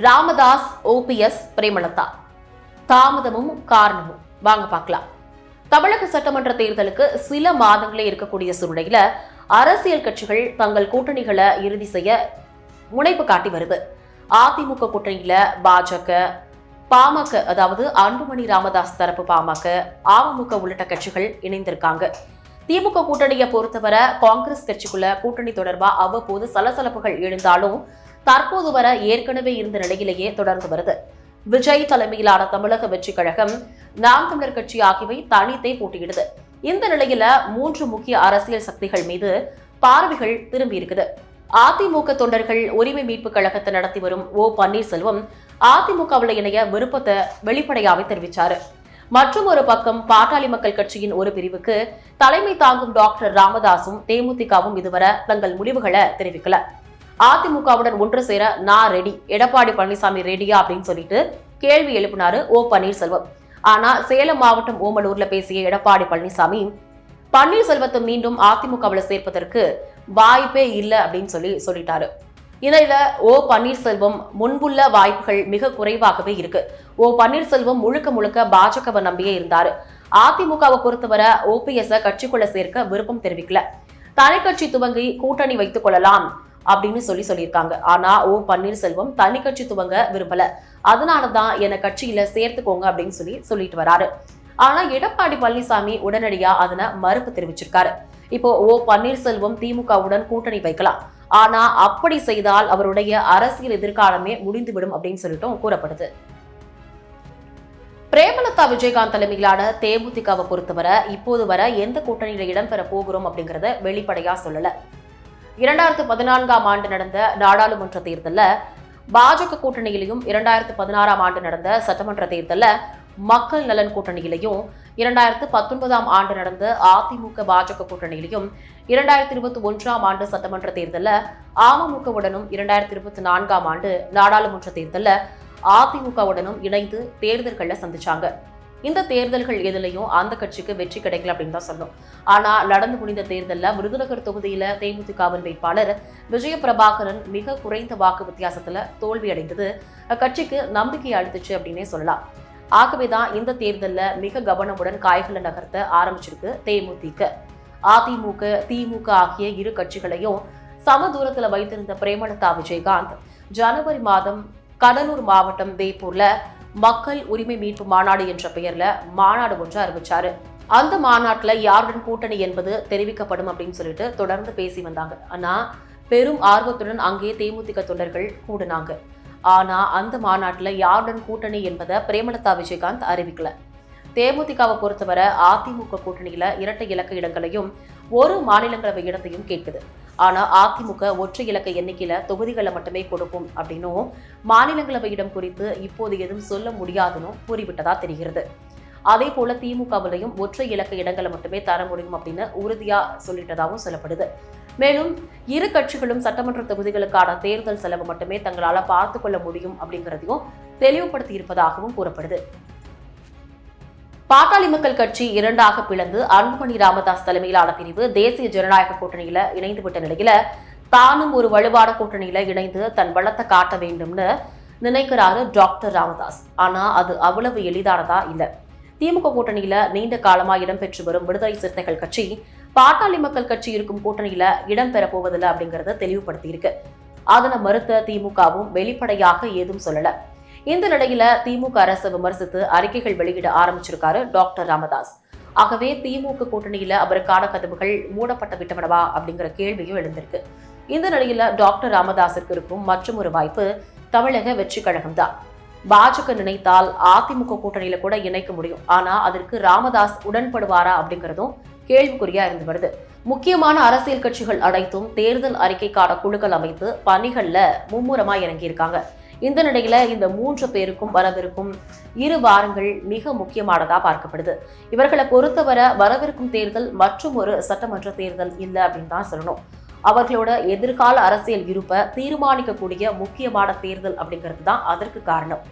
Ramadoss, OPS, Premalatha தாமதமும் காரணமும் வாங்க பார்க்கலாம். தமிழக சட்டமன்ற தேர்தலுக்கு சில மாதங்களே இருக்கக்கூடிய சூழ்நிலையில அரசியல் கட்சிகள் தங்கள் கூட்டணிகளை இறுதி செய்ய முனைப்பு காட்டி வருது. அதிமுக கூட்டணியில பாஜக, பாமக, அதாவது அன்புமணி ராமதாஸ் தரப்பு பாமக, அமமுக உள்ளிட்ட கட்சிகள் இணைந்திருக்காங்க. திமுக கூட்டணியை பொறுத்தவரை காங்கிரஸ் கட்சிக்குள்ள கூட்டணி தொடர்பா அவ்வப்போது சலசலப்புகள் எழுந்தாலும் தற்போது வர ஏற்கனவே இருந்த நிலையிலேயே தொடர்ந்து வருது. விஜய் தலைமையிலான தமிழக வெற்றி கழகம், நாம் தமிழர் கட்சி ஆகியவை தனித்தே போட்டியிடுது. இந்த நிலையில 3 முக்கிய அரசியல் சக்திகள் மீது பார்வைகள் திரும்பி இருக்குது. அதிமுக தொண்டர்கள் உரிமை மீட்பு கழகத்தை நடத்தி வரும் ஓ பன்னீர்செல்வம் அதிமுகவில் இணைய விருப்பத்தை வெளிப்படையாவே தெரிவிச்சாரு. மற்றும் ஒரு பக்கம் பாட்டாளி மக்கள் கட்சியின் ஒரு பிரிவுக்கு தலைமை தாங்கும் டாக்டர் ராமதாசும் தேமுதிகவும் இதுவரை தங்கள் முடிவுகளை தெரிவிக்கல. அதிமுகவுடன் ஒன்று சேர நான் ரெடி, எடப்பாடி பழனிசாமி ரெடியா அப்படின்னு சொல்லிட்டு கேள்வி எழுப்பினாரு ஓ பன்னீர்செல்வம். ஆனா சேலம் மாவட்டம் ஓமலூர்ல பேசிய எடப்பாடி பழனிசாமி பன்னீர்செல்வத்தை மீண்டும் அதிமுகவில் சேர்ப்பதற்கு வாய்ப்பே இல்லை அப்படின்னு சொல்லிட்டாரு. இதில் ஓ பன்னீர்செல்வம் முன்புள்ள வாய்ப்புகள் மிக குறைவாகவே இருக்கு. ஓ பன்னீர்செல்வம் முழுக்க முழுக்க பாஜகவை நம்பியே இருந்தாரு. அதிமுகவை பொறுத்தவரை ஓபிஎஸ் கட்சிக்குள்ள சேர்க்க விருப்பம் தெரிவிக்கல. தனி கட்சி துவங்கி கூட்டணி வைத்துக் கொள்ளலாம் அப்படின்னு சொல்லியிருக்காங்க. ஆனா ஓ பன்னீர்செல்வம் தனி கட்சி துவங்க விரும்பல. அதனாலதான் என்னை கட்சியில சேர்த்துக்கோங்க அப்படின்னு சொல்லிட்டு வராரு. ஆனா எடப்பாடி பழனிசாமி உடனடியா அதனை மறுப்பு தெரிவிச்சிருக்காரு. இப்போ ஓ பன்னீர்செல்வம் திமுகவுடன் கூட்டணி வைக்கலாம், ஆனா அப்படி செய்தால் அவருடைய அரசியல் எதிர்காலமே முடிந்துவிடும் அப்படின்னு சொல்லிட்டும் கூறப்படுது. பிரேமலதா விஜயகாந்த் தலைமையிலான தேமுதிகவை பொறுத்தவரை இப்போது வர எந்த கூட்டணியில இடம்பெற போகிறோம் அப்படிங்கறத வெளிப்படையா சொல்லல. 2014ஆம் ஆண்டு நடந்த நாடாளுமன்ற தேர்தலில் பாஜக கூட்டணியிலையும் 2016ஆம் ஆண்டு நடந்த சட்டமன்ற தேர்தலில் மக்கள் நலன் கூட்டணியிலையும் 2019ஆம் ஆண்டு நடந்த அதிமுக பாஜக கூட்டணியிலையும் 2021ஆம் ஆண்டு சட்டமன்ற தேர்தலில் அமமுகவுடனும் 2024ஆம் ஆண்டு நாடாளுமன்ற தேர்தலில் அதிமுகவுடனும் இணைந்து தேர்தல்களை சந்திச்சாங்க. இந்த தேர்தல்கள் எதுலையும் அந்த கட்சிக்கு வெற்றி கிடைக்கல அப்படின்னு தான் சொல்லணும். ஆனா நடந்து முடிந்த தேர்தலில் விருதுநகர் தொகுதியில தேமுதிகவின் வேட்பாளர் விஜய பிரபாகரன் மிக குறைந்த வாக்கு வித்தியாசத்துல தோல்வி அடைந்தது அக்கட்சிக்கு நம்பிக்கை அளித்துச்சு அப்படின்னே சொல்லலாம். ஆகவேதான் இந்த தேர்தலில் மிக கவனமுடன் காய்களை நகர்த்த ஆரம்பிச்சிருக்கு தேமுதிக. அதிமுக, திமுக ஆகிய இரு கட்சிகளையும் சம தூரத்துல வைத்திருந்த பிரேமலதா விஜயகாந்த் ஜனவரி மாதம் கடலூர் மாவட்டம் வேப்பூர்ல மக்கள் உரிமை மீட்பு மாநாடு என்ற பெயர்ல மாநாடு ஒன்று அறிவிச்சாரு. அந்த மாநாட்டுல யாருடன் கூட்டணி என்பது தெரிவிக்கப்படும் அப்படின்னு சொல்லிட்டு தொடர்ந்து பேசி வந்தாங்க. ஆனா பெரும் ஆர்வத்துடன் அங்கே தேமுதிக தொண்டர்கள் கூடினாங்க. ஆனா அந்த மாநாட்டுல யாருடன் கூட்டணி என்பதை பிரேமலதா விஜயகாந்த் அறிவிக்கல. தேமுதிகவை பொறுத்தவரை அதிமுக கூட்டணியில இரட்டை இலக்க இடங்களையும் ஒரு மாநிலங்களவை இடத்தையும் கேட்குது. ஆனா அதிமுக ஒற்றை இலக்க எண்ணிக்கையில தொகுதிகளை மட்டுமே கொடுப்போம் அப்படின்னும் மாநிலங்களவை இடம் குறித்து இப்போது எதுவும் சொல்ல முடியாதுன்னு கூறிவிட்டதா தெரிகிறது. அதே போல திமுகவிலையும் ஒற்றை இலக்க இடங்களை மட்டுமே தர முடியும் அப்படின்னு உறுதியா சொல்லிட்டதாகவும் சொல்லப்படுது. மேலும் இரு கட்சிகளும் சட்டமன்ற தொகுதிகளுக்கான தேர்தல் செலவு மட்டுமே தங்களால பார்த்துக் கொள்ள முடியும் அப்படிங்கிறதையும் தெளிவுபடுத்தி இருப்பதாகவும் கூறப்படுது. பாட்டாளி மக்கள் கட்சி இரண்டாக பிளந்து அன்புமணி ராமதாஸ் தலைமையிலான பிரிவு தேசிய ஜனநாயக கூட்டணியில இணைந்துவிட்ட நிலையில தானும் ஒரு வலுவான கூட்டணியில இணைந்து தன் பலத்தை காட்ட வேண்டும்னு நினைக்கிறாரு டாக்டர் ராமதாஸ். ஆனா அது அவ்வளவு எளிதானதா இல்ல. திமுக கூட்டணியில நீண்ட காலமா இடம்பெற்று வரும் விடுதலை சிறுத்தைகள் கட்சி பாட்டாளி மக்கள் கட்சி இருக்கும் கூட்டணியில இடம்பெற போவதில்லை அப்படிங்கறத தெளிவுபடுத்தி இருக்கு. அதனை மறுத்த திமுகவும் வெளிப்படையாக ஏதும் சொல்லல. இந்த நிலையில திமுக அரசு விமர்சித்து அறிக்கைகள் வெளியிட ஆரம்பிச்சிருக்காரு டாக்டர் ராமதாஸ். ஆகவே திமுக கூட்டணியில அவருக்கான கதவுகள் மூடப்பட்டு விட்டனவா அப்படிங்கிற கேள்வியும் எழுந்திருக்கு. இந்த நிலையில டாக்டர் ராமதாஸிற்கு இருக்கும் மற்றும் ஒரு வாய்ப்பு தமிழக வெற்றி கழகம் தான். பாஜக நினைத்தால் அதிமுக கூட்டணியில கூட இணைக்க முடியும். ஆனா அதற்கு ராமதாஸ் உடன்படுவாரா அப்படிங்கிறதும் கேள்விக்குறியா இருந்து வருது. முக்கியமான அரசியல் கட்சிகள் அனைத்தும் தேர்தல் அறிக்கைக்கான குழுக்கள் அமைத்து பணிகள்ல மும்முரமா இறங்கியிருக்காங்க. இந்த நிலையில இந்த 3 பேருக்கும் வரவிருக்கும் 2 வாரங்கள் மிக முக்கியமானதா பார்க்கப்படுது. இவர்களை பொறுத்தவரை வரவிருக்கும் தேர்தல் மற்றும் ஒரு சட்டமன்ற தேர்தல் இல்லை அப்படின்னு தான் சொல்லணும். அவர்களோட எதிர்கால அரசியல் இருப்பை தீர்மானிக்கக்கூடிய முக்கியமான தேர்தல் அப்படிங்கிறது தான் அதற்கு காரணம்.